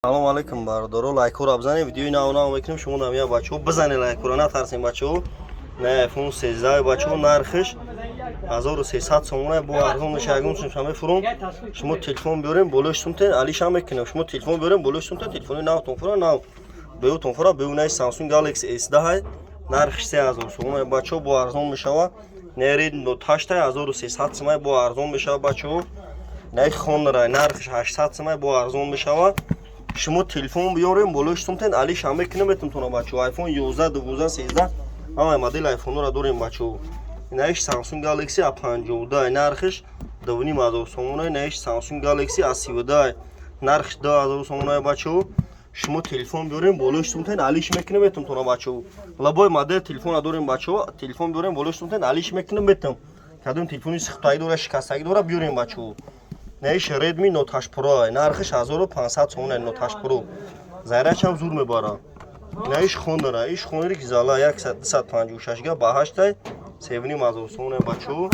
Салом алейкум бародаро, лайкро бзанед, видеои навнав мекунем. Шумо намия бачаҳо бизанед лайкро, натарсем бачаҳо. Не iPhone 13 бачаҳо нархиш 1300 сомона бо арзон мешагум шумо мефуром. Шумо телефон биёрем болоштун тен алишам мекунем. Шумо телефон биёрем болоштун тен телефони навтон фура нав. Беутон фура беунай Samsung Galaxy S10 нархиш 3000 сомона бачаҳо бо арзон мешава. Не Redmi Note 8 1300 сомона бо арзон мешава бачаҳо. Не Honor нархиш 800 сомона бо арзон мешава. شما تلفن بیاریم بالایش تون علی شنبه کنه بتونتونه بچه‌ها آیفون 11 12 13 همه مدل آیفون رو داریم بچه‌ها. اینش سامسونگ گالاکسی A52 نرخش 2500 سومونه. اینش سامسونگ گالاکسی A32 نرخش 2000 سومونه بچه‌ها. شما تلفن بیاریم بالایش تون علیش میکنه بتونتونه بچه‌ها. لبای مدل تلفن داریم بچه‌ها. تلفن بیاریم بالایش تون علیش میکنه بتون. کدوم تلفنی خطایی داره شکستگی داره بیاریم بچه‌ها. نهیش Redmi Note 8 Pro نرخش 1500 سومونه. Note 8 Pro زایرش هم زور میبره. نهیش Honor ایش Honor که زالا 156 گیگا با 8 7500 سومونه بچه‌ها.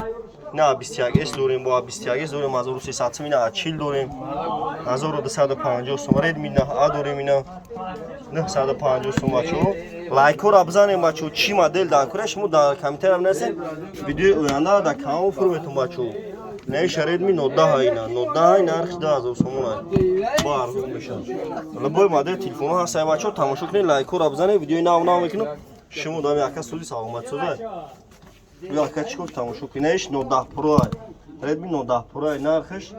نه 21 اس داریم با 21 داریم 1300 سومونه 40 داریم 1250 سومونه. Redmi نه A داریم اینا 950 سومونه بچه‌ها. لایک رو بزنید بچه‌ها. چی مدل دارید شما در کامنت هم نویسید. ویدیو آینده در کانال فرمتون بچه‌ها. نهیش Redmi Note 10 اینا Note 10 نرخش 10000 سومونه با ارزون میشه. لبای مدل تلفن ها هست بچه‌ها. تماشا کنید لایک رو بزنید ویدیو نو میکنم. شما دام یک سوزی سلامت سوزه یا یک چیکو تماشا کنید. نهیش Note 10 Pro Redmi Note 10 Pro نرخش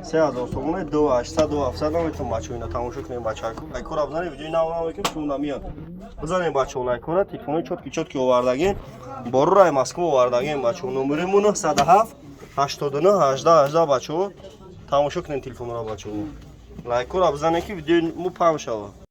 3000 سومونه 2800 2700 میتون بچه‌ها اینا تماشا کنید بچه‌ها. لایک رو بزنید ویدیو نو میکنم. شما نمیاد بزنید بچه‌ها لایک رو. تلفن چوتکی آوردگین بارو رای مسکو آوردگین بچه‌ها. نمرمون 907 89 18 18 بچه‌ها. تماشا کنید تلفن رو بچه‌ها. لایک رو بزنید که ویدیو مو پخش شه.